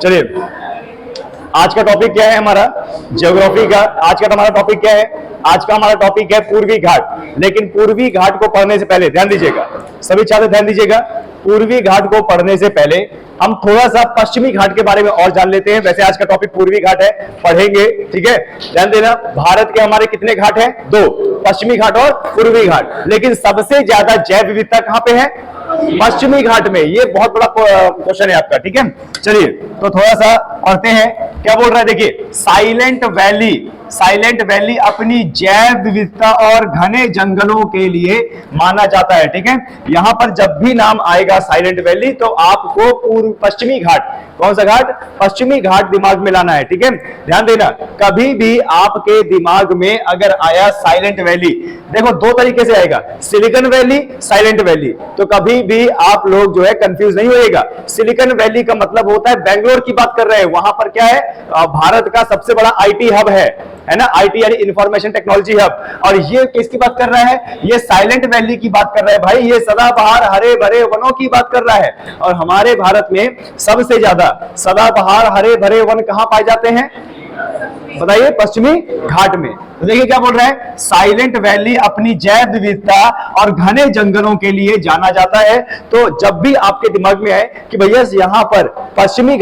चलिए, आज का टॉपिक क्या है हमारा? ज्योग्राफी का। आज का हमारा टॉपिक क्या है? आज का हमारा टॉपिक है पूर्वी घाट। लेकिन पूर्वी घाट को पढ़ने से पहले ध्यान दीजिएगा, सभी छात्र ध्यान दीजिएगा। पूर्वी घाट को पढ़ने से पहले हम थोड़ा सा पश्चिमी घाट के बारे में और जान लेते हैं। वैसे आज का टॉपिक पूर्वी घाट है, पढ़ेंगे, ठीक है? ध्यान देना, भारत के हमारे कितने घाट हैं? 2, पश्चिमी घाट और पूर्वी घाट। लेकिन सबसे ज्यादा जैव विविधता कहां पे है? पश्चिमी घाट में। ये बहुत बड़ा क्वेश्चन है आपका, ठीक है? चलिए तो थोड़ा सा पढ़ते हैं, क्या बोल रहा है देखिए। साइलेंट वैली अपनी जैव विविधता और घने जंगलों के लिए माना जाता है, ठीक है? यहां पर जब भी नाम आएगा साइलेंट वैली तो आपको पूर्व पश्चिमी घाट, कौन सा घाट? पश्चिमी घाट दिमाग में लाना है, ठीक है? ध्यान देना, कभी भी आपके दिमाग में अगर आया साइलेंट वैली, देखो 2 तरीके से आएगा, सिलिकॉन वैली, साइलेंट वैली। तो कभी भी आप लोग जो है कंफ्यूज नहीं होइएगा। सिलिकॉन वैली का मतलब होता है बेंगलोर की बात कर रहे हैं, वहां पर क्या है? भारत का सबसे बड़ा आईटी हब है ना? आईटी यानी इंफॉर्मेशन टेक्नोलॉजी हब। और ये किसकी बात कर रहा है? ये साइलेंट वैली की बात कर रहा है भाई। ये सदाबहार हरे भरे वनों की बात कर रहा है। और हमारे भारत में सबसे ज्यादा सदाबहार हरे भरे वन कहां पाए जाते हैं? बताइए, पश्चिमी घाट में। तो देखिए क्या बोल रहा है, साइलेंट वैली अपनी जैव विविधता और घने जंगलों के लिए जाना जाता है। तो जब भी आपके दिमाग में आए कि भैया यहाँ पर पश्चिमी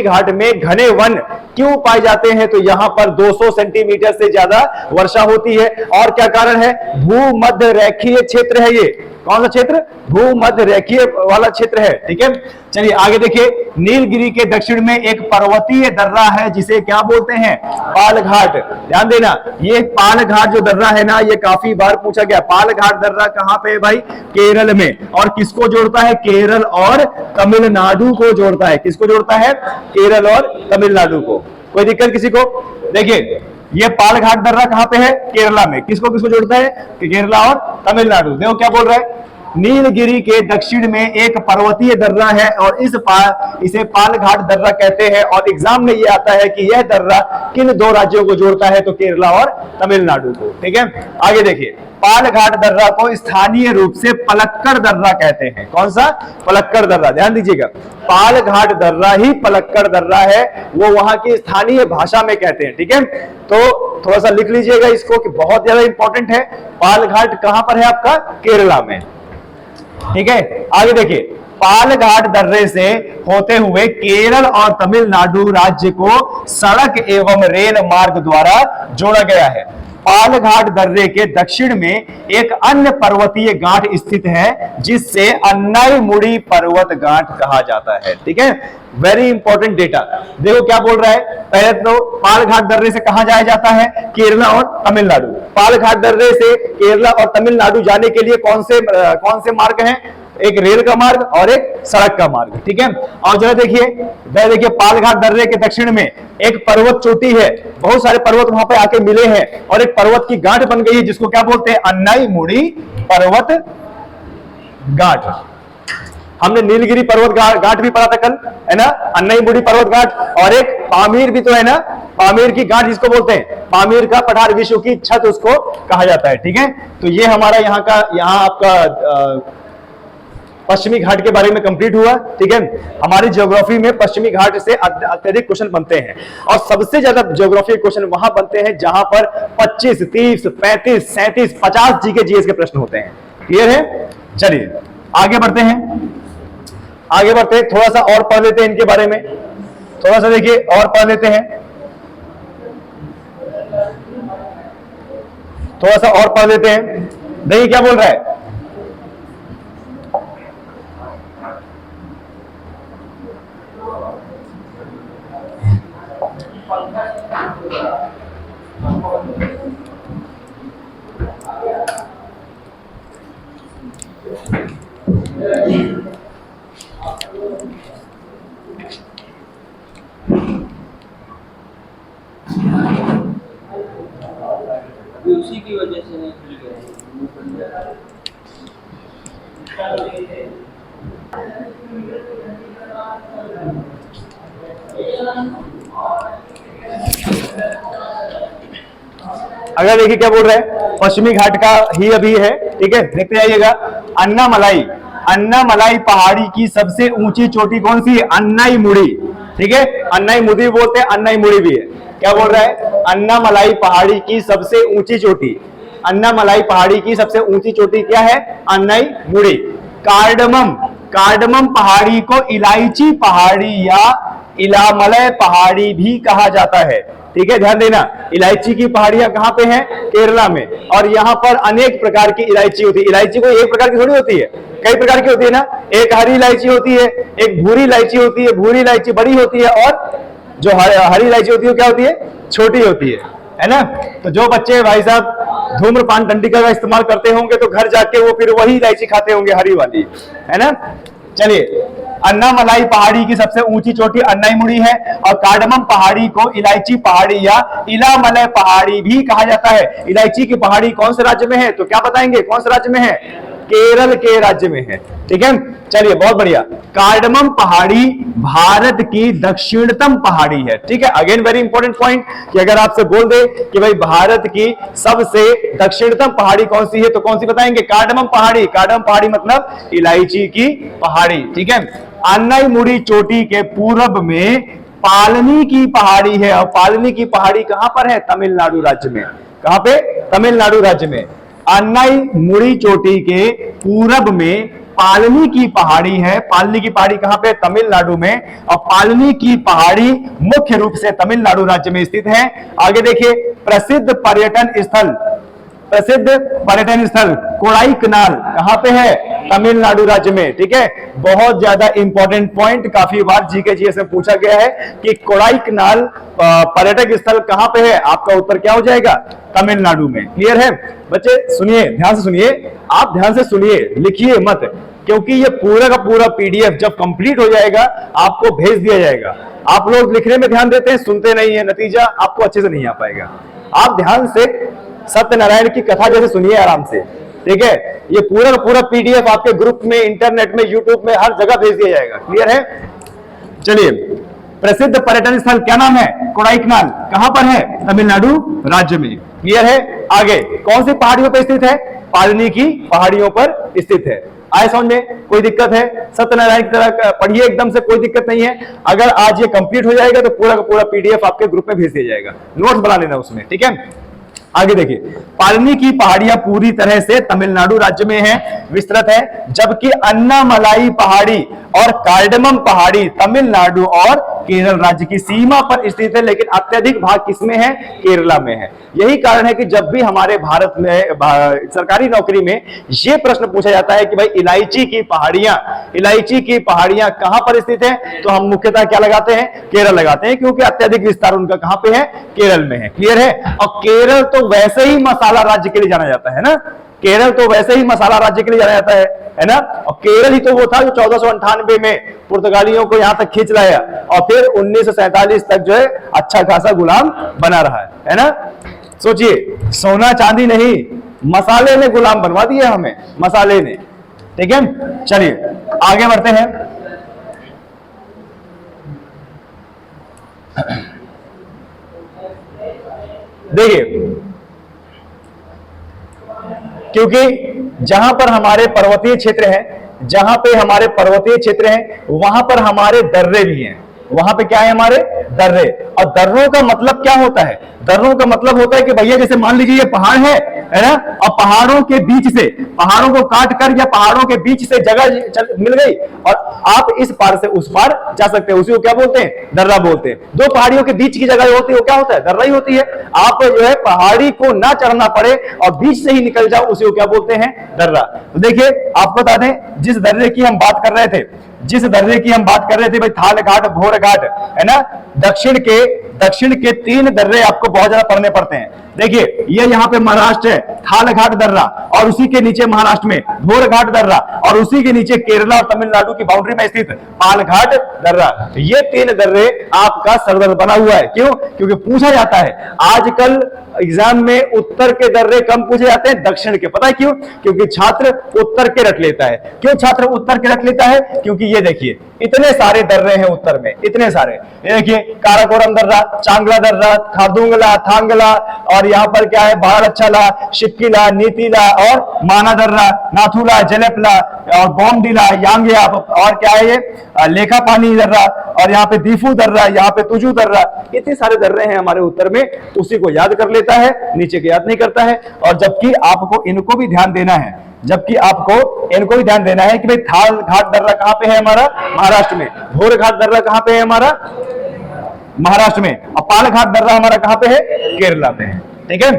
घाट में घने वन क्यों पाए जाते हैं, तो यहाँ पर 200 सेंटीमीटर से ज्यादा वर्षा होती है। और क्या कारण है? भूमध्य रेखीय क्षेत्र है। ये कौन सा क्षेत्र? भूमध्य रेखीय वाला क्षेत्र है, ठीक है? चलिए आगे देखिए, नीलगिरी के दक्षिण में एक पर्वतीय दर्रा है जिसे क्या बोलते हैं? पाल घाट। ध्यान देना, ये पाल घाट जो दर्रा है ना, ये काफी बार पूछा गया। पाल घाट दर्रा कहां पे है भाई? केरल में। और किसको जोड़ता है? केरल और तमिलनाडु को जोड़ता है। किसको जोड़ता है? केरल और तमिलनाडु को। कोई दिक्कत किसी को? देखिए ये पाल घाट दर्रा कहां पे है? केरला में। किसको किसको जोड़ता है? केरला और तमिलनाडु। देखो क्या बोल रहा है, नीलगिरी के दक्षिण में एक पर्वतीय दर्रा है और इसे पाल घाट दर्रा कहते हैं। और एग्जाम में ये आता है कि यह दर्रा किन 2 राज्यों को जोड़ता है? तो केरला और तमिलनाडु को, ठीक है? आगे देखिए, पाल घाट दर्रा को स्थानीय रूप से पलक्कड़ दर्रा कहते हैं। कौन सा? पलक्कड़ दर्रा। ध्यान दीजिएगा, पाल घाट दर्रा ही पलक्कड़ दर्रा है, वो वहां की स्थानीय भाषा में कहते हैं, ठीक है? तो थोड़ा सा लिख लीजिएगा इसको कि बहुत ज्यादा इंपॉर्टेंट है। पाल घाट कहां पर है आपका? केरला में, ठीक है? आगे देखिए, पाल घाट दर्रे से होते हुए केरल और तमिलनाडु राज्य को सड़क एवं रेल मार्ग द्वारा जोड़ा गया है। पाल घाट दर्रे के दक्षिण में एक अन्य पर्वतीय गांठ स्थित है जिससे अन्नाईमुड़ी पर्वत गांठ कहा जाता है, ठीक है? Very important data. देखो क्या बोल रहा है, पहले तो पाल घाट दर्रे से कहां जाया जाता है? केरला और तमिलनाडु। पाल घाट दर्रे से केरला और तमिलनाडु जाने के लिए कौन से मार्ग हैं? एक रेल का मार्ग और एक सड़क का मार्ग, ठीक है? और जो है देखिए पाल घाट दर्रे के दक्षिण में एक पर्वत चोटी है, बहुत सारे पर्वत वहां पे आके मिले हैं और एक पर्वत की गांठ बन गई है जिसको क्या बोलते हैं? अन्नाईमुड़ी पर्वत गांठ। हमने नीलगिरी पर्वत गांठ भी पढ़ा था कल, है ना? अन्नाईमुड़ी पर्वत गांठ, और एक पामीर भी तो है ना, पामीर की गांठ जिसको बोलते हैं। पामीर का पठार, विश्व की छत उसको कहा जाता है, ठीक है? तो ये हमारा यहाँ आपका पश्चिमी घाट के बारे में कंप्लीट हुआ, ठीक है? हमारी ज्योग्राफी में पश्चिमी घाट से अत्यधिक क्वेश्चन बनते हैं और सबसे ज्यादा ज्योग्राफी क्वेश्चन वहां बनते हैं जहां पर 25, 30, 35, 37, 50 जीके जीएस के प्रश्न होते हैं। क्लियर है? चलिए आगे बढ़ते हैं, थोड़ा सा और पढ़ लेते हैं इनके बारे में। थोड़ा सा देखिए और पढ़ लेते हैं, थोड़ा सा और पढ़ लेते हैं। देखिए क्या बोल रहा है, उसी की वजह से नहीं खुल गया। देखिए क्या बोल रहे हैं, पश्चिमी घाट का ही अभी है, ठीक है? देखते जाइएगा। अन्नामलाई अन्नामलाई पहाड़ी की सबसे ऊंची चोटी कौन सी है? अन्नाईमुड़ी। ठीक है, अन्नाईमुड़ी बोलते हैं, अन्नाईमुड़ी भी है। क्या बोल रहा है? अन्नामलाई पहाड़ी की सबसे ऊंची चोटी, अन्नामलाई पहाड़ी की सबसे ऊंची चोटी क्या है? अन्नाईमुड़ी। कार्डमम, कार्डमम पहाड़ी को इलायची पहाड़ी या इलामलय पहाड़ी भी कहा जाता है। ठीक है, ध्यान देना, इलायची की पहाड़ियां कहां पे हैं? केरला में। और यहां पर अनेक प्रकार की इलायची होती है। इलायची कोई एक प्रकार की थोड़ी होती है, कई प्रकार की होती है ना। एक हरी इलायची होती है, एक भूरी इलायची होती है, भूरी इलायची बड़ी होती है, और जो हरी इलायची होती है क्या होती है? छोटी होती है ना। तो जो बच्चे भाई साहब धूम्रपान डंडिका का इस्तेमाल करते होंगे तो घर जाके वो फिर वही इलायची खाते होंगे, हरी वाली, है ना। चलिए, अन्नामलाई पहाड़ी की सबसे ऊंची चोटी अन्नाईमुड़ी है, और कार्डमम पहाड़ी को इलायची पहाड़ी या इलामलय पहाड़ी भी कहा जाता है। इलायची की पहाड़ी कौन से राज्य में है? तो क्या बताएंगे कौन से राज्य में है? केरल के राज्य में है। ठीक है, चलिए, बहुत बढ़िया। कार्डमम पहाड़ी भारत की दक्षिणतम पहाड़ी है। ठीक है, अगेन वेरी इंपॉर्टेंट पॉइंट कि अगर आपसे बोल दे कि भाई भारत की सबसे दक्षिणतम पहाड़ी कौन सी है, तो कौन सी बताएंगे? कार्डमम पहाड़ी। कार्डमम पहाड़ी मतलब इलायची की पहाड़ी। ठीक है, अन्नाईमुड़ी चोटी के पूर्व में पालनी की पहाड़ी है, और पालनी की पहाड़ी कहां पर है? तमिलनाडु राज्य में। कहां पे? तमिलनाडु राज्य में। अन्नाईमुड़ी चोटी के पूरब में पालनी की पहाड़ी है। पालनी की पहाड़ी कहां पे? तमिलनाडु में। और पालनी की पहाड़ी मुख्य रूप से तमिलनाडु राज्य में स्थित है। आगे देखिए, प्रसिद्ध पर्यटन स्थल, प्रसिद्ध पर्यटन स्थल कोडाईकनाल कहां पे है? तमिलनाडु राज्य में। ठीक है, बहुत ज्यादा इंपॉर्टेंट पॉइंट, काफी बार जीके जीएस में पूछा गया है कि कोडाईकनाल पर्यटक स्थल कहां पे है? आपका उत्तर क्या हो जाएगा? तमिलनाडु में। क्लियर है बच्चे? सुनिए, ध्यान से सुनिए, आप ध्यान से सुनिए, लिखिए मत, क्योंकि ये पूरा का पूरा पीडीएफ जब कंप्लीट हो जाएगा आपको भेज दिया जाएगा। आप लोग लिखने में ध्यान देते हैं, सुनते नहीं है, नतीजा आपको अच्छे से नहीं आ पाएगा। आप ध्यान से सत्यनारायण की कथा जैसे सुनिए आराम से। ठीक है, ये पूरा का पूरा पीडीएफ आपके ग्रुप में, इंटरनेट में, यूट्यूब में, हर जगह भेज दिया जाएगा। क्लियर है? चलिए, प्रसिद्ध पर्यटन स्थल क्या नाम है? कोडाईकनाल। कहां पर है? तमिलनाडु राज्य में। क्लियर है? आगे, कौन सी पहाड़ियों पर स्थित है? पालनी की पहाड़ियों पर स्थित है। आए समझ में? कोई दिक्कत है? सत्यनारायण की तरह पढ़िए एकदम से, कोई दिक्कत नहीं है। अगर आज ये कंप्लीट हो जाएगा तो पूरा का पूरा पीडीएफ आपके ग्रुप में भेज दिया जाएगा, नोट्स बना लेना उसमें। ठीक है, आगे देखिए, पालनी की पहाड़ियां पूरी तरह से तमिलनाडु राज्य में है, विस्तृत है, जबकि अन्नामलाई पहाड़ी और कार्डमम पहाड़ी तमिलनाडु और केरल राज्य की सीमा पर स्थित है, लेकिन अत्यधिक भाग किसमें है? केरला में है। यही कारण है कि जब भी हमारे भारत में सरकारी नौकरी में यह प्रश्न पूछा जाता है कि भाई इलायची की पहाड़ियां कहां पर स्थित है, तो हम मुख्यतः क्या लगाते हैं? केरल लगाते हैं, क्योंकि अत्यधिक विस्तार उनका कहां पे है? केरल में है। क्लियर है? और केरल तो वैसे ही मसाला राज्य के लिए जाना जाता है ना, केरल तो वैसे ही मसाला राज्य के लिए जाना जाता है ना। और केरल ही तो वो था जो 1498 में पुर्तगालियों को यहां तक खींच लाया, और फिर 1947 तक जो है अच्छा खासा गुलाम बना रहा है ना। सोचिए, सोना चांदी नहीं, मसाले ने गुलाम बनवा दिया हमें, मसाले ने। ठीक है, चलिए आगे बढ़ते हैं। देखिए, क्योंकि जहां पर हमारे पर्वतीय क्षेत्र हैं, वहां पर हमारे दर्रे भी हैं। वहां पे क्या है? हमारे दर्रे। और दर्रों का मतलब क्या होता है? दर्रों का मतलब होता है कि भैया जैसे मान लीजिए ये पहाड़ है ना, और पहाड़ों के बीच से, पहाड़ों को काट कर या पहाड़ों के बीच से जगह मिल गई और आप इस पार से उस पार जा सकते हैं, उसी को क्या बोलते हैं? दर्रा बोलते हैं। दो पहाड़ियों के बीच की जगह होती है वो क्या होता है? दर्रा ही होती है। आप जो है पहाड़ी को ना चढ़ना पड़े और बीच से ही निकल जाओ, उसी को क्या बोलते हैं? दर्रा। तो देखिए, आपको बता दें, जिस दर्रे की हम बात कर रहे थे भाई, थाल घाट, भोर घाट, है ना, दक्षिण के 3 दर्रे आपको बहुत ज्यादा पढ़ने पड़ते हैं। देखिए, ये यहाँ पे महाराष्ट्र है, थाल घाट दर्रा, और उसी के नीचे महाराष्ट्र में भोर घाट दर्रा, और उसी के नीचे केरला और तमिलनाडु की बाउंड्री में स्थित पाल घाट दर्रा। ये 3 दर्रे आपका सरदर्द बना हुआ है। क्यों? क्योंकि पूछा जाता है आजकल एग्जाम में उत्तर के दर्रे कम पूछे जाते हैं, दक्षिण के। पता है क्यों? क्योंकि छात्र उत्तर के रख लेता है। क्यों छात्र उत्तर के रख लेता है? क्योंकि ये देखिए, इतने सारे दर्रे हैं उत्तर में, इतने सारे। ये देखिए, काराकोरम दर्रा, चांगला दर्रा, खारदुंगला, थांगला, और और यहाँ पर क्या है, बारहच्छला, शिपकिला, नीतिला और मानादर्रा, नाथुला, जलेपला और बॉम्बडिला, यांगया और क्या है ये लेखा पानी दर्रा, और यहाँ पे दीफू दर्रा, यहाँ पे तुजू दर्रा। इतने सारे दर्रे हैं हमारे उत्तर में, उसी को याद कर लेता है, नीचे के याद नहीं करता है। और जबकि आपको इनको भी ध्यान देना है, जबकि आपको इनको भी ध्यान देना है कि भाई थाल घाट दर्रा कहां पे है हमारा, महाराष्ट्र में। भोर घाट दर्रा कहां पे है हमारा, महाराष्ट्र में। और पाल घाट दर्रा हमारा कहां पे है, केरला में है। ठीक है,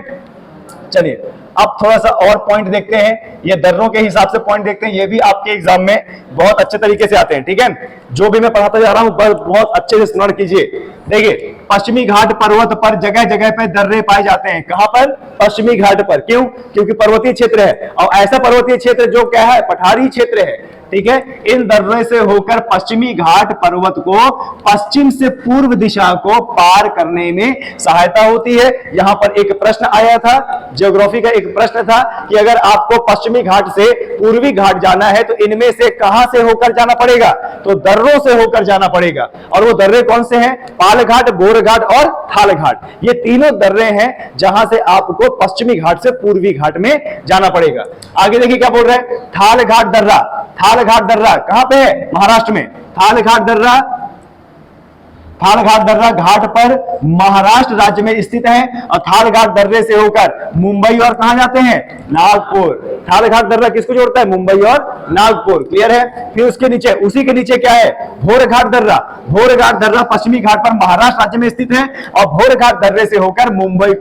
चलिए अब थोड़ा सा और पॉइंट देखते हैं, ये दर्रों के हिसाब से पॉइंट देखते हैं, ये भी आपके एग्जाम में बहुत अच्छे तरीके से आते हैं। ठीक है, जो भी मैं पढ़ाता जा रहा हूं बहुत अच्छे से स्मरण कीजिए। देखिए, पश्चिमी घाट पर्वत पर जगह जगह पे दर्रे पाए जाते हैं। कहां पर, पश्चिमी घाट पर। क्यों, क्योंकि पर्वतीय क्षेत्र है, और ऐसा पर्वतीय क्षेत्र जो क्या है, पठारी क्षेत्र है। ठीक है, इन दर्रे से होकर पश्चिमी घाट पर्वत को पश्चिम से पूर्व दिशा को पार करने में सहायता होती है। यहां पर एक प्रश्न आया था, ज्योग्राफी का एक प्रश्न था कि अगर आपको पश्चिमी घाट से पूर्वी घाट जाना है तो इनमें से कहां से होकर जाना पड़ेगा, तो दर्रों से होकर जाना पड़ेगा। और वो दर्रे कौन से हैं, पाल घाट, गोर घाट और थाल घाट। ये तीनों दर्रे हैं जहां से आपको पश्चिमी घाट से पूर्वी घाट में जाना पड़ेगा। आगे देखिए क्या बोल रहे हैं, थाल घाट दर्रा। थाल घाट दर्रा कहां पे है, महाराष्ट्र में। थाल घाट दर्रा, थाल घाट दर्रा घाट पर महाराष्ट्र राज्य में स्थित है। और थाल घाट दर्रे से होकर मुंबई और कहां जाते हैं, नागपुर। थाल घाट दर्रा किसको जोड़ता है, मुंबई और नागपुर। क्लियर है। फिर उसके नीचे, उसी के नीचे क्या है, भोर घाट दर्रा। भोर घाट दर्रा पश्चिमी घाट पर महाराष्ट्र राज्य में स्थित है, और भोर घाट दर्रे से होकर मुंबई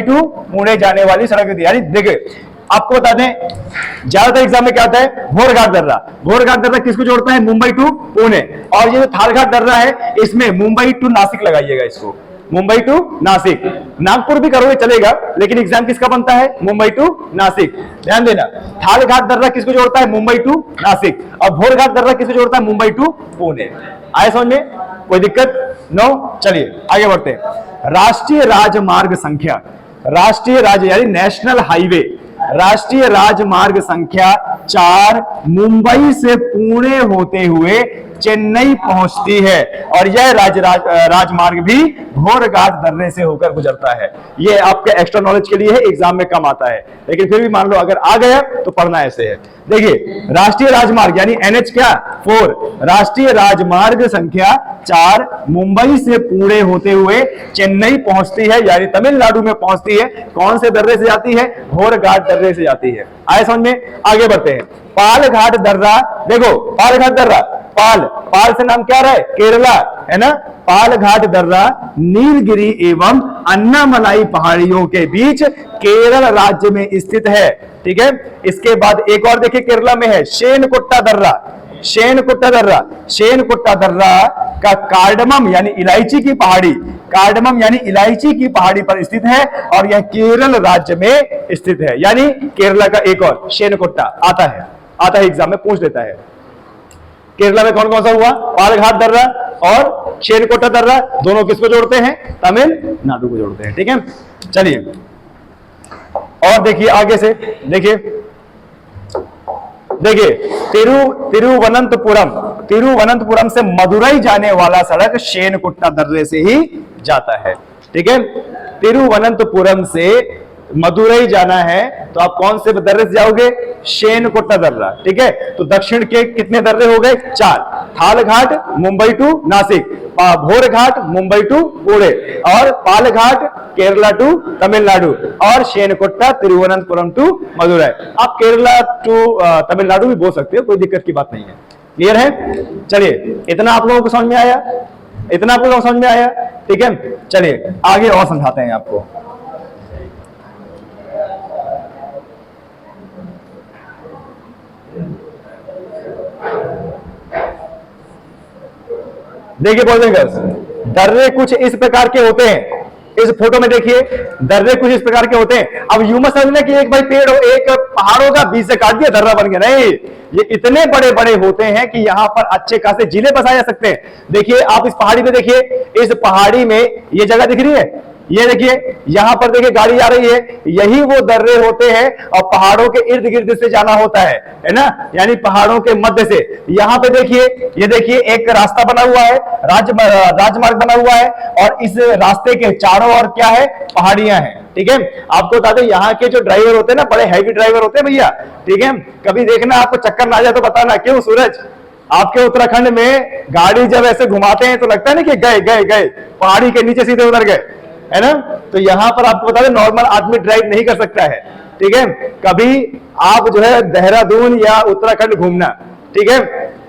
टू पुणे जाने वाली सड़क थी। यानी देखिए, आपको बता दें, ज्यादातर एग्जाम में क्या आता है, भोर घाट दर्रा। भोर घाट दर्रा किसको जोड़ता है, मुंबई टू पुणे। और ये जो थाल घाट दर्रा है, इसमें मुंबई टू नासिक लगाइएगा, इसको मुंबई टू नासिक। नागपुर भी करोगे चलेगा, लेकिन एग्जाम किसका बनता है, मुंबई टू नासिक। ध्यान देना, थाल घाट दर्रा किसको जोड़ता है, मुंबई टू नासिक। और भोर घाट दर्रा किसको जोड़ता है, मुंबई टू पुणे। आए समझ में, कोई दिक्कत नो। चलिए आगे बढ़ते हैं। राष्ट्रीय राजमार्ग संख्या, राष्ट्रीय राज्य यानी नेशनल हाईवे, राष्ट्रीय राजमार्ग संख्या 4 मुंबई से पुणे होते हुए चेन्नई पहुंचती है। और यह राजमार्ग भी भोर घाट दर्रे से होकर गुजरता है। ये आपके एक्स्ट्रा नॉलेज के लिए है, एग्जाम में कम आता है, लेकिन फिर भी मान लो अगर आ गया तो पढ़ना ऐसे है। देखिए, राष्ट्रीय राजमार्ग यानी NH क्या, 4, राष्ट्रीय राजमार्ग संख्या 4 मुंबई से पुणे होते हुए चेन्नई पहुंचती है, यानी तमिलनाडु में पहुंचती है। कौन से दर्रे से जाती है, भोर घाट दर्रे से जाती है। आए समझ में, आगे बढ़ते हैं। पाल घाट दर्रा, देखो पाल घाट दर्रा, पाल से नाम क्या रहा है, केरला है ना। पाल घाट दर्रा नीलगिरी एवं अन्नामलाई पहाड़ियों के बीच केरल राज्य में स्थित है। ठीक है, इसके बाद एक और देखिए केरला में है, शेनकुट्टा दर्रा। शेनकुट्टा दर्रा का कार्डमम यानी इलायची की पहाड़ी, कार्डमम यानी इलायची की पहाड़ी पर स्थित है, और यह केरल राज्य में स्थित है। यानी केरला का एक और शेनकुट्टा आता है एग्जाम में पूछ लेता है। केरला में कौन कौन सा हुआ, पाल घाट दर्रा और शेनकुट्टा दर्रा, दोनों किसको जोड़ते हैं, तमिलनाडु को जोड़ते हैं। ठीक है, चलिए और देखिए आगे से, देखिए तिरुवनंतपुरम से मदुरई जाने वाला सड़क शेनकुट्टा दर्रे से ही जाता है। ठीक है, तिरुवनंतपुरम से मदुरई जाना है तो आप कौन से दर्रे से जाओगे, शेनकुट्टा दर्रा। ठीक है, तो दक्षिण के कितने दर्रे हो गए, 4, थाल घाट मुंबई टू नासिक, भोर घाट मुंबई टू पुणे, और पाल घाट केरला टू तमिलनाडु, और शेनकुट्टा तिरुवनंतपुरम टू मदुरई। आप केरला टू तमिलनाडु भी बोल सकते हो, कोई दिक्कत की बात नहीं है। क्लियर है। चलिए, इतना आप लोगों को समझ में आया, इतना आप लोगों को समझ में आया। ठीक है, चलिए आगे और समझाते हैं आपको। देखिए बोल देंगे, दर्रे कुछ इस प्रकार के होते हैं। इस फोटो में देखिए, दर्रे कुछ इस प्रकार के होते हैं। अब यूं मत समझना कि एक भाई पेड़ हो, एक पहाड़ होगा, बीच से काट दिया दर्रा बन गया, नहीं। ये इतने बड़े बड़े होते हैं कि यहाँ पर अच्छे खासे जिले बसाए जा सकते हैं। देखिए आप इस पहाड़ी में देखिए, इस पहाड़ी में ये जगह दिख रही है, ये देखिए यहां पर देखिए गाड़ी आ रही है, यही वो दर्रे होते हैं और पहाड़ों के इर्द गिर्द से जाना होता है ना, यानी पहाड़ों के मध्य से। यहां पे देखिए, ये देखिए एक रास्ता बना हुआ है, राजमार्ग बना हुआ है, और इस रास्ते के चारों ओर क्या है, पहाड़ियां हैं। ठीक है, आपको बता दें यहाँ के जो ड्राइवर होते हैं ना, बड़े हैवी ड्राइवर होते हैं भैया। ठीक है, कभी देखना आपको चक्कर ना आ जाए तो बताना। क्यों सूरज, आपके उत्तराखंड में गाड़ी जब ऐसे घुमाते हैं तो लगता है ना कि गए गए गए, पहाड़ी के नीचे सीधे उतर गए, है ना। तो यहां पर आपको बता दें नॉर्मल आदमी ड्राइव नहीं कर सकता है। ठीक है, कभी आप जो है देहरादून या उत्तराखंड घूमना, ठीक है,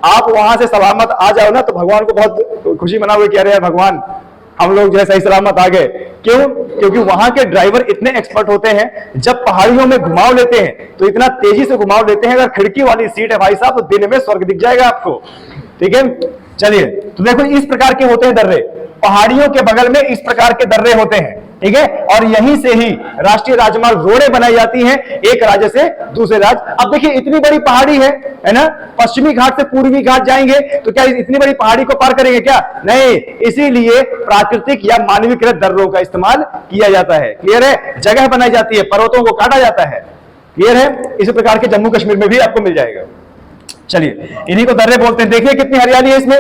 आप वहां से सलामत आ जाओ ना तो भगवान को बहुत खुशी मनाओगे कि अरे भगवान हम लोग जो है सही सलामत आ गए। क्यों? क्योंकि वहां के ड्राइवर इतने एक्सपर्ट होते हैं, जब पहाड़ियों में घुमाव लेते हैं तो इतना तेजी से घुमाव लेते हैं, अगर खिड़की वाली सीट है भाई साहब तो दिन में स्वर्ग दिख जाएगा आपको। ठीक है, चलिए तो देखो इस प्रकार के होते हैं दर्रे, पहाड़ियों के बगल में इस प्रकार के दर्रे होते हैं। ठीक है, और यहीं से ही राष्ट्रीय राजमार्ग रोडें बनाई जाती हैं एक राज्य से दूसरे राज्य। अब देखिए इतनी बड़ी पहाड़ी है ना, पश्चिमी घाट से पूर्वी घाट जाएंगे तो क्या इतनी बड़ी पहाड़ी को पार करेंगे क्या? नहीं, इसीलिए प्राकृतिक या मानवीकृत दर्रों का इस्तेमाल किया जाता है। क्लियर है, जगह बनाई जाती है, पर्वतों को काटा जाता है। क्लियर है, इसी प्रकार के जम्मू कश्मीर में भी आपको मिल जाएगा। चलिए इन्हीं को दर्रे बोलते हैं। देखिए कितनी हरियाली है इसमें,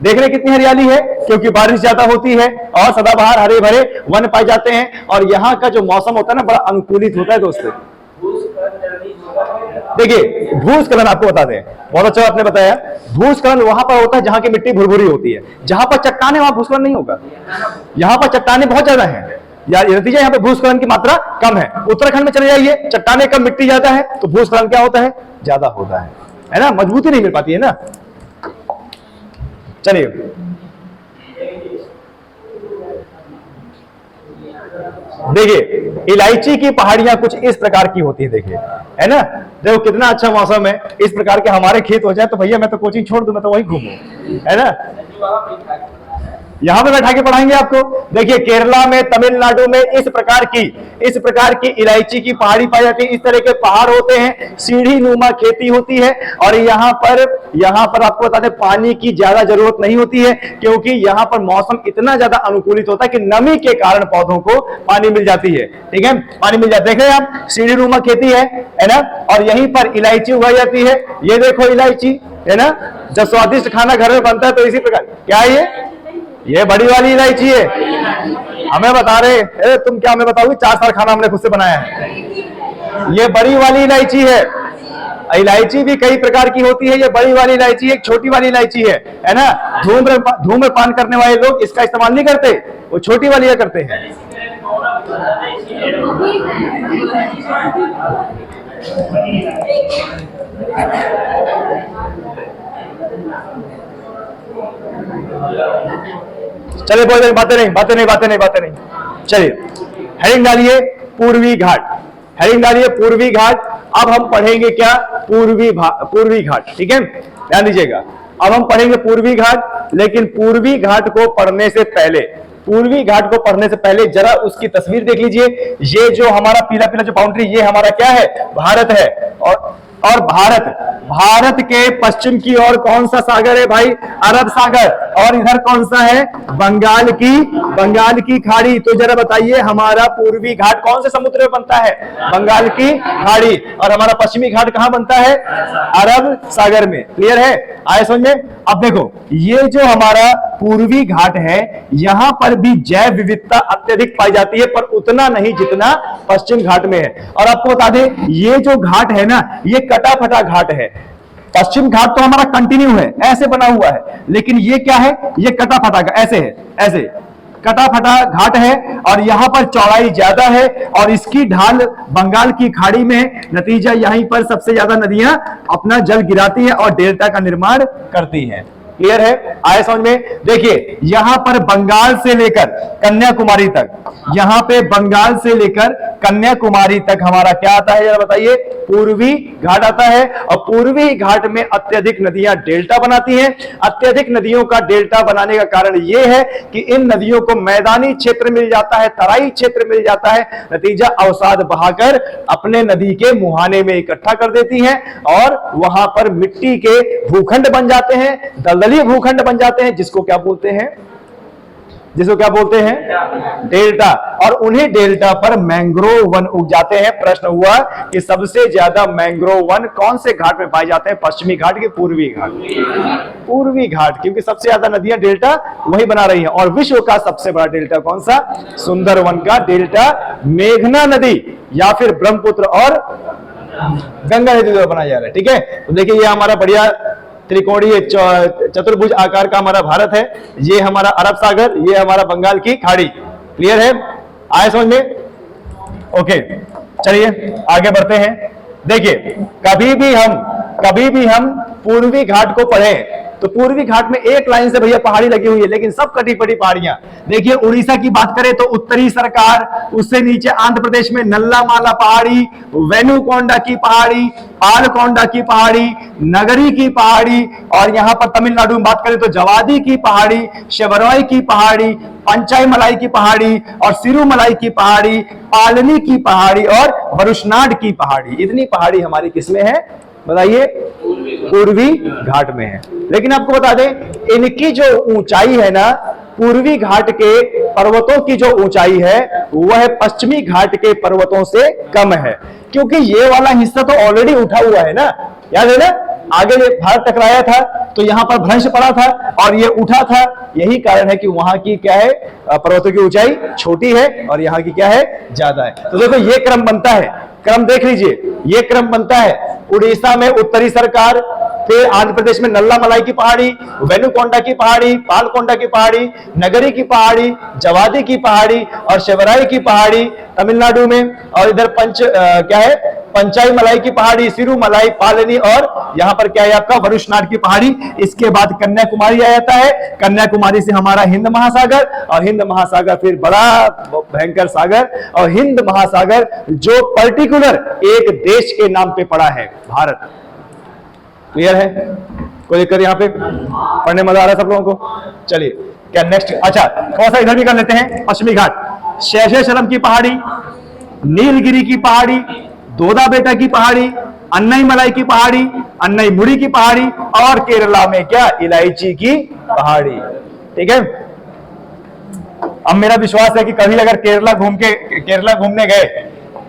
देख रहे कितनी हरियाली है, क्योंकि बारिश ज्यादा होती है और सदाबहार हरे भरे वन पाए जाते हैं, और यहाँ का जो मौसम होता है ना बड़ा अनुकूलित होता है दोस्तों। देखिए भूस्खलन आपको बता दें, बहुत अच्छा आपने बताया, भूस्खलन वहां पर होता है जहां की मिट्टी भुरभुरी होती है। जहां पर चट्टाने वहां भूस्खलन नहीं होगा, यहाँ पर चट्टाने बहुत ज्यादा है, नतीजा यहाँ पे भूस्खलन की मात्रा कम है। उत्तराखंड में चले जाइए, चट्टाने कम मिट्टी ज्यादा है तो भूस्खलन क्या होता है, ज्यादा होता है ना, मजबूती नहीं मिल पाती है ना। चलिए देखिए इलायची की पहाड़ियां कुछ इस प्रकार की होती है, देखिए है ना। देखो कितना अच्छा मौसम है, इस प्रकार के हमारे खेत हो जाए तो भैया मैं तो कोचिंग छोड़ दूं, मैं तो वहीं घूमूं, है ना। यहां पे बैठा के पढ़ाएंगे आपको। देखिए केरला में, तमिलनाडु में इस प्रकार की इलायची की पहाड़ी पाई जाती है। इस तरह के पहाड़ होते हैं, सीढ़ी नुमा खेती होती है, और यहाँ पर आपको बता दें पानी की ज्यादा जरूरत नहीं होती है, क्योंकि यहाँ पर मौसम इतना ज्यादा अनुकूलित होता है कि नमी के कारण पौधों को पानी मिल जाती है। ठीक है, पानी मिल जाती है। देख रहे हैं आप, सीढ़ी नुमा खेती है ना, और यहीं पर इलायची उगाई जाती है। ये देखो इलायची, है ना, जब स्वादिष्ट खाना घर में बनता है तो इसी प्रकार। क्या है ये बड़ी वाली इलायची है, हमें बता रहे तुम क्या हमें बताओगे, 4 साल खाना हमने खुद से बनाया है। ये बड़ी वाली इलायची है। इलायची भी कई प्रकार की होती है, ये बड़ी वाली इलायची एक छोटी वाली इलायची है ना। धूम्रपान करने वाले लोग इसका इस्तेमाल नहीं करते, वो छोटी वाली करते हैं। चलिए बोल बातें नहीं। चलिए हेडिंग डालिए पूर्वी घाट, हेडिंग डालिए पूर्वी घाट। अब हम पढ़ेंगे क्या, पूर्वी घाट। ठीक है, ध्यान दीजिएगा, अब हम पढ़ेंगे पूर्वी घाट। लेकिन पूर्वी घाट को पढ़ने से पहले जरा उसकी तस्वीर देख लीजिए। ये जो हमारा पीला पीला जो बाउंड्री, ये हमारा क्या है, भारत है। और भारत के पश्चिम की ओर कौन सा सागर है भाई, अरब सागर। और इधर कौन सा है, बंगाल की खाड़ी। तो जरा बताइए हमारा पूर्वी घाट कौन से समुद्र में बनता है, बंगाल की खाड़ी। और हमारा पश्चिमी घाट कहां बनता है, अरब सागर में। क्लियर है, आए समझ में। अब देखो ये जो हमारा पूर्वी घाट है, यहां पर भी जैव विविधता अत्यधिक पाई जाती है, पर उतना नहीं जितना पश्चिम घाट में है। और आपको बता दें ये जो घाट है ना, ये कटा फटा घाट है। पश्चिम घाट तो हमारा कंटिन्यू है, ऐसे बना हुआ है, लेकिन ये क्या है, ये कटा फटा ऐसे है, ऐसे कटा फटा घाट है। और यहां पर चौड़ाई ज्यादा है, और इसकी ढाल बंगाल की खाड़ी में है। नतीजा यहीं पर सबसे ज्यादा नदियां अपना जल गिराती है और डेल्टा का निर्माण करती हैं। क्लियर है, आए समझ में। देखिए यहां पर बंगाल से लेकर कन्याकुमारी तक, यहां पे बंगाल से लेकर कन्याकुमारी तक हमारा क्या आता है, जरा बताइए, पूर्वी घाट आता है। और पूर्वी घाट में अत्यधिक नदियां डेल्टा बनाती हैं। अत्यधिक नदियों का डेल्टा बनाने का कारण यह है कि इन नदियों को मैदानी क्षेत्र मिल जाता है, तराई क्षेत्र मिल जाता है। नतीजा अवसाद बहाकर अपने नदी के मुहाने में इकट्ठा कर देती हैं, और वहां पर मिट्टी के भूखंड बन जाते हैं, दलदली भूखंड बन जाते हैं, जिसको क्या बोलते हैं, जिसको क्या बोलते हैं, डेल्टा। और उन्हीं डेल्टा पर मैंग्रोव वन उग जाते हैं। प्रश्न हुआ कि सबसे ज्यादा मैंग्रोव वन कौन से घाट में पाए जाते हैं, पश्चिमी घाट के पूर्वी घाट? पूर्वी घाट, क्योंकि सबसे ज्यादा नदियां डेल्टा वही बना रही हैं। और विश्व का सबसे बड़ा डेल्टा कौन सा? सुंदरवन का डेल्टा मेघना नदी या फिर ब्रह्मपुत्र और गंगा नदी द्वारा बनाया जा रहा है। ठीक है, तो देखिए ये हमारा बढ़िया त्रिकोणीय चतुर्भुज आकार का हमारा भारत है। ये हमारा अरब सागर, ये हमारा बंगाल की खाड़ी। क्लियर है? आए समझ में? ओके, चलिए आगे बढ़ते हैं। देखिए कभी भी हम पूर्वी घाट को पढ़ें तो पूर्वी घाट में एक लाइन से भैया पहाड़ी लगी हुई है, लेकिन सब कटी पटी पहाड़ियां। देखिए उड़ीसा की बात करें तो उत्तरी सरकार, उससे नीचे आंध्र प्रदेश में नल्लामाला पहाड़ी, वेनुकोंडा की पहाड़ी, पालकोंडा की पहाड़ी, नगरी की पहाड़ी, और यहां पर तमिलनाडु में बात करें तो जवादी की पहाड़ी, शेवरॉय की पहाड़ी, पंचाई मलाई की पहाड़ी और सिरुमलाई की पहाड़ी, पालनी की पहाड़ी और वरुशनाड की पहाड़ी। इतनी पहाड़ी हमारी किसमें है बताइए? पूर्वी घाट में है। लेकिन आपको बता दें इनकी जो ऊंचाई है ना, पूर्वी घाट के पर्वतों की जो ऊंचाई है वह पश्चिमी घाट के पर्वतों से कम है, क्योंकि ये वाला हिस्सा तो ऑलरेडी उठा हुआ है ना, याद है ना? आगे भारत टकराया था तो यहां पर भ्रंश पड़ा था और ये उठा था। यही कारण है कि वहां की क्या है, पर्वतों की ऊंचाई छोटी है और यहाँ की क्या है, ज्यादा है। तो देखो ये क्रम बनता है, क्रम देख लीजिए, ये क्रम बनता है। उड़ीसा में उत्तरी सरकार, फिर आंध्र प्रदेश में नल्लामलाई की पहाड़ी, वेनुकोंडा की पहाड़ी, पालकोंडा की पहाड़ी, नगरी की पहाड़ी, जवादी की पहाड़ी और शेवराई की पहाड़ी तमिलनाडु में, और इधर क्या है, पंचाई मलाई की पहाड़ी, सिरुमलाई, पालनी, और यहां पर क्या है आपका वरुशनाड की पहाड़ी। इसके बाद कन्याकुमारी आ जाता है। कन्याकुमारी से हमारा हिंद महासागर, और हिंद महासागर फिर बड़ा भयंकर सागर, और हिंद महासागर जो पर्टिकुलर एक देश के नाम पे पड़ा है, भारत। क्लियर है? कोई दिक्कत यहां पे? पढ़ने मजा आ रहा है सब लोगों को? चलिए क्या नेक्स्ट, अच्छा थोड़ा सा इधर भी कर लेते हैं। पश्चिमी घाट, शेषेश्वरम की पहाड़ी, नीलगिरी की पहाड़ी, दोदा बेटा की पहाड़ी, अन्नई मलाई की पहाड़ी, अन्नई मुड़ी की पहाड़ी, और केरला में क्या, इलायची की पहाड़ी। ठीक है, अब मेरा विश्वास है कि कभी अगर केरला घूमने गए,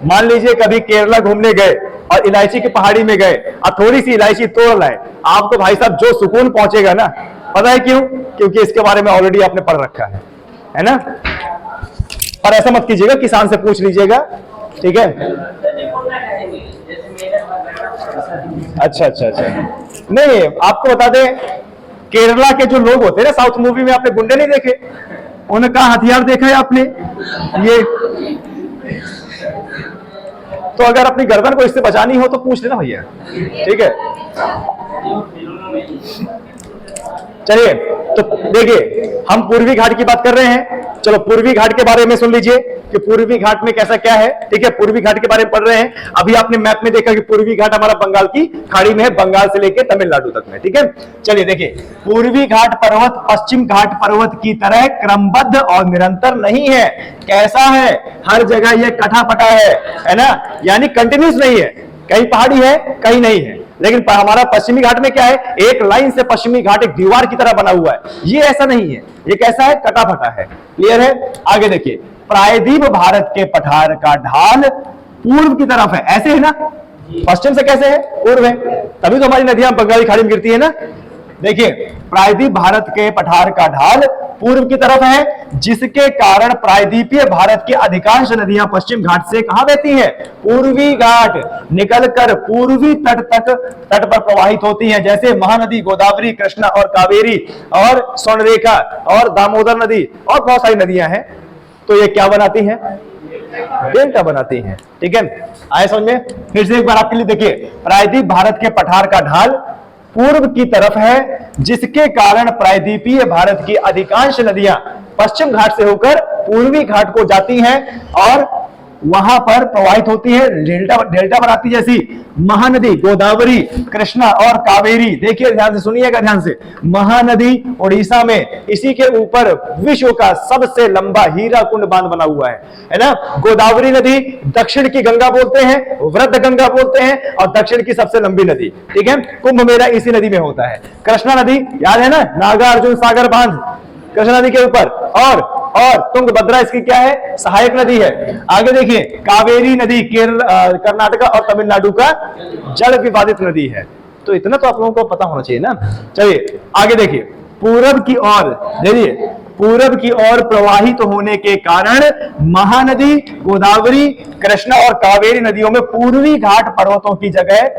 मान लीजिए कभी केरला घूमने गए और इलायची की पहाड़ी में गए और थोड़ी सी इलायची तोड़ लाए, आपको भाई साहब जो सुकून पहुंचेगा ना, पता है क्यों? क्योंकि इसके बारे में ऑलरेडी आपने पढ़ रखा है ना? पर ऐसा मत कीजिएगा, किसान से पूछ लीजिएगा। ठीक है, अच्छा, नहीं आपको बता दें, केरला के जो लोग होते हैं ना, साउथ मूवी में आपने गुंडे नहीं देखे, उनका हथियार देखा है आपने? ये तो अगर अपनी गर्दन को इससे बचानी हो तो पूछ लेना भैया। ठीक है, चलिए तो देखिए हम पूर्वी घाट की बात कर रहे हैं। चलो पूर्वी घाट के बारे में सुन लीजिए कि पूर्वी घाट में कैसा क्या है। ठीक है, पूर्वी घाट के बारे में पढ़ रहे हैं। अभी आपने मैप में देखा कि पूर्वी घाट हमारा बंगाल की खाड़ी में है, बंगाल से लेकर तमिलनाडु तक में। ठीक है, चलिए देखिए, पूर्वी घाट पर्वत पश्चिम घाट पर्वत की तरह क्रमबद्ध और निरंतर नहीं है। कैसा है? हर जगह ये कटा-पटा है ना, यानी कंटिन्यूस नहीं है, कहीं पहाड़ी है कहीं नहीं है। लेकिन हमारा पश्चिमी घाट में क्या है, एक लाइन से पश्चिमी घाट एक दीवार की तरह बना हुआ है। ये ऐसा नहीं है, ये कैसा है, कटा फटा है। क्लियर है? आगे देखिए, प्रायद्वीप भारत के पठार का ढाल पूर्व की तरफ है, ऐसे है ना? पश्चिम से कैसे है, पूर्व है, तभी तो हमारी नदियां बंगाली खाड़ी में गिरती है ना। देखिए, प्रायद्वीप भारत के पठार का ढाल पूर्व की तरफ है, जिसके कारण प्रायद्वीपीय भारत की अधिकांश नदियां पश्चिम घाट से कहां बहती हैं, पूर्वी घाट निकलकर पूर्वी तट पर प्रवाहित होती हैं। जैसे महानदी, गोदावरी, कृष्णा और कावेरी और स्वर्णरेखा और दामोदर नदी और बहुत सारी नदियां हैं। तो ये क्या बनाती हैं, डेल्टा बनाती हैं। ठीक है, आए समझ में? फिर से एक बार आपके लिए देखिए, प्रायद्वीप भारत के पठार का ढाल पूर्व की तरफ है, जिसके कारण प्रायद्वीपीय भारत की अधिकांश नदियां पश्चिम घाट से होकर पूर्वी घाट को जाती हैं और वहां पर प्रवाहित होती है, डेल्टा बनाती, जैसी महानदी, गोदावरी, कृष्णा और कावेरी। देखिए ध्यान से सुनिएगा, ध्यान से। महानदी उड़ीसा में, इसी के ऊपर विश्व का सबसे लंबा हीराकुंड बांध बना हुआ है ना। गोदावरी नदी दक्षिण की गंगा बोलते हैं, वृद्ध गंगा बोलते हैं, और दक्षिण की सबसे लंबी नदी। ठीक है, कुंभ मेला इसी नदी में होता है। कृष्णा नदी याद है ना, नागार्जुन सागर बांध कृष्णा नदी के ऊपर, और और तुंगभद्रा इसकी क्या है, सहायक नदी है। आगे देखिए, कावेरी नदी केरल, कर्नाटका और तमिलनाडु का जल विवादित नदी है। तो इतना तो आप लोगों को पता होना चाहिए ना। चलिए आगे देखिए, पूरब की ओर, देखिए पूरब की ओर प्रवाहित होने के कारण महानदी गोदावरी, कृष्णा और कावेरी नदियों में पूर्वी घाट पर्वतों की जगह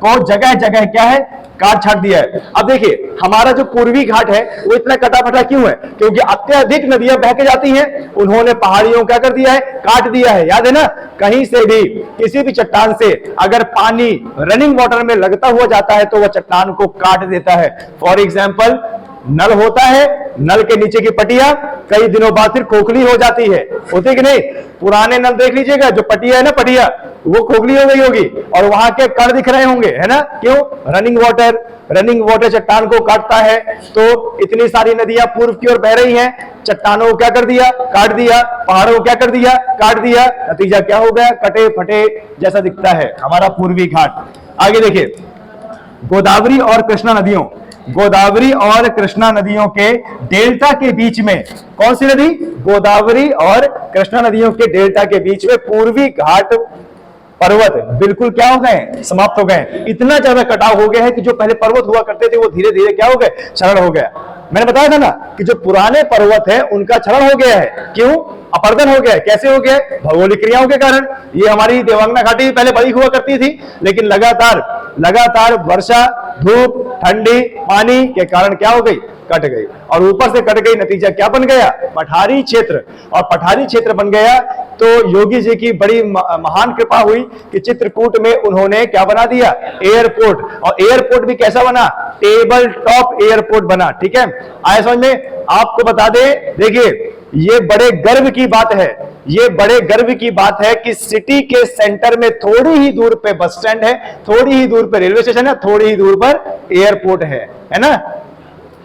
को जगह जगह क्या है, काट छाट दिया है। अब देखिए, हमारा जो पूर्वी घाट है वो इतना कटा-फटा क्यों है? क्योंकि अत्यधिक नदियां बह के जाती हैं, उन्होंने पहाड़ियों क्या कर दिया है, काट दिया है। याद है ना, कहीं से भी किसी भी चट्टान से अगर पानी रनिंग वाटर में लगता हुआ जाता है तो वह चट्टान को काट देता है। फॉर एग्जाम्पल, नल होता है, नल के नीचे की पटिया कई दिनों बाद फिर खोखली हो जाती है, होती कि नहीं? पुराने नल देख लीजिएगा, जो पटिया है ना, पटिया वो खोखली हो गई होगी और वहां के कण दिख रहे होंगे, है ना? क्यों? रनिंग वाटर चट्टान को काटता है। तो इतनी सारी नदियां पूर्व की ओर बह रही हैं, चट्टानों को क्या कर दिया, काट दिया, पहाड़ों को क्या कर दिया, काट दिया। नतीजा क्या हो गया, कटे फटे जैसा दिखता है हमारा पूर्वी घाट। आगे देखिए, गोदावरी और कृष्णा नदियों, गोदावरी और कृष्णा नदियों के डेल्टा के बीच में कौन सी नदी, गोदावरी और कृष्णा नदियों के डेल्टा के बीच में पूर्वी घाट पर्वत बिल्कुल क्या हो गए, समाप्त हो गए। इतना ज्यादा कटाव हो गया है कि जो पहले पर्वत हुआ करते थे वो धीरे धीरे क्या हो गए, क्षरण हो गया। मैंने बताया था ना कि जो पुराने पर्वत है उनका क्षरण हो गया है। क्यों? अपरदन हो गया है। कैसे हो गया? भौगोलिक क्रियाओं के कारण। ये हमारी देवांगना घाटी पहले बड़ी हुआ करती थी, लेकिन लगातार वर्षा, धूप, ठंडी, पानी के कारण क्या हो गई, कट गई। और ऊपर से कट गई, नतीजा क्या बन गया, पठारी क्षेत्र। और पठारी क्षेत्र बन गया तो योगी जी की बड़ी महान कृपा हुई कि चित्रकूट में उन्होंने क्या बना दिया, एयरपोर्ट। और एयरपोर्ट भी कैसा बना, टेबल टॉप एयरपोर्ट बना। ठीक है, आया समझ में? आपको बता दें, देखिए ये बड़े गर्व की बात है, ये बड़े गर्व की बात है कि सिटी के सेंटर में थोड़ी ही दूर पे बस स्टैंड है, थोड़ी ही दूर पे रेलवे स्टेशन है, थोड़ी ही दूर पर एयरपोर्ट है ना?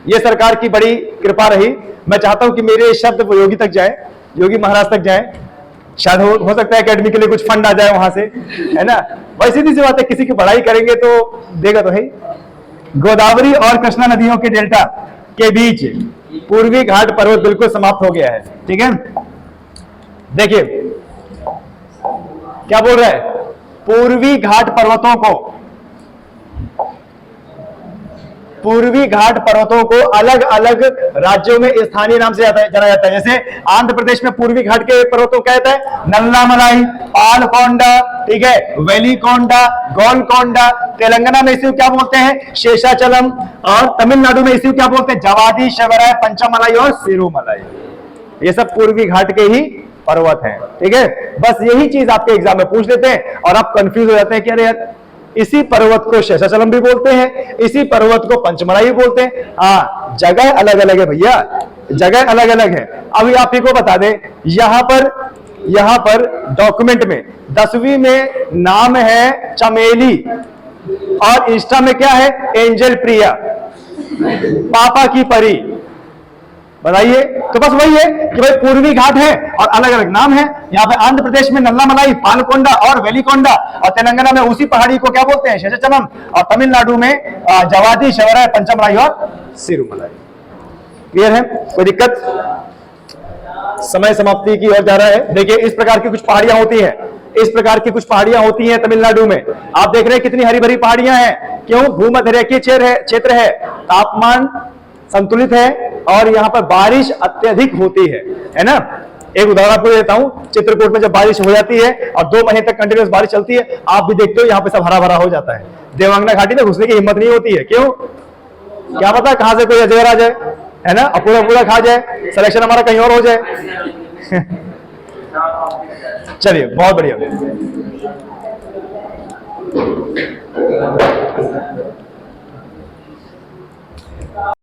ये सरकार की बड़ी कृपा रही। मैं चाहता हूं कि मेरे शब्द योगी तक जाए, योगी महाराज तक जाए। शायद हो सकता है एकेडमी के लिए कुछ फंड आ जाए वहां से, है ना? वही सीधी सी बात है, किसी की पढ़ाई करेंगे तो देगा तो है। गोदावरी और कृष्णा नदियों के डेल्टा के बीच पूर्वी घाट पर्वत बिल्कुल समाप्त हो गया है। ठीक है, देखिए क्या बोल रहा है, पूर्वी घाट पर्वतों को, पूर्वी घाट पर्वतों को अलग अलग राज्यों में स्थानीय नाम से जाना जाता है। जैसे आंध्र प्रदेश में पूर्वी घाट के पर्वतों क्या कहता है, नल्लामलाई, पालकोंडा, ठीक है, वेलिकोंडा, गोलकोंडा। तेलंगाना में इसे क्या बोलते हैं, शेषाचलम। और तमिलनाडु में इसे क्या बोलते हैं, जवादी, शबराय, पंचमलाई और सिरुमलाई। ये सब पूर्वी घाट के ही पर्वत हैं। ठीक है, बस यही चीज आपके एग्जाम में पूछ लेते हैं और आप कंफ्यूज हो जाते हैं कि अरे यार, इसी पर्वत को शेषाचलम भी बोलते हैं, इसी पर्वत को पंचमलाई भी बोलते हैं। हाँ, जगह अलग अलग है भैया, जगह अलग अलग है। अभी आप ही को बता दें, यहां पर डॉक्यूमेंट में 10वीं में नाम है चमेली और इंस्टा में क्या है, एंजल प्रिया, पापा की परी। बताइए, तो बस वही है कि भाई पूर्वी घाट है और अलग अलग नाम है। यहाँ पे आंध्र प्रदेश में नल्लामलाई, पालकोंडा और वेलिकोंडा, और तेलंगाना में उसी पहाड़ी को क्या बोलते हैं, शेषाचलम, और तमिलनाडु में जवादी, शबराय, पंचमलाई और सिरुमलाई। क्लियर है? कोई दिक्कत? समय समाप्ति की ओर जा रहा है। देखिए, इस प्रकार की कुछ पहाड़ियां होती हैं, इस प्रकार की कुछ पहाड़ियां होती हैं तमिलनाडु में। आप देख रहे हैं कितनी हरी भरी पहाड़ियां हैं। क्यों? भूमध्यरेखीय क्षेत्र है, तापमान संतुलित है और यहाँ पर बारिश अत्यधिक होती है ना? एक उदाहरण आपको देता हूं, चित्रकूट में जब बारिश हो जाती है और 2 महीने तक कंटिन्यूस बारिश चलती है, आप भी देखते हो यहाँ पे सब हरा भरा हो जाता है। देवांगना घाटी में घुसने की हिम्मत नहीं होती है। क्यों? क्या पता कहां से कोई अजगर आ जाए, है ना, पूरा पूरा खा जाए, सिलेक्शन हमारा कहीं और हो जाए। चलिए, बहुत बढ़िया।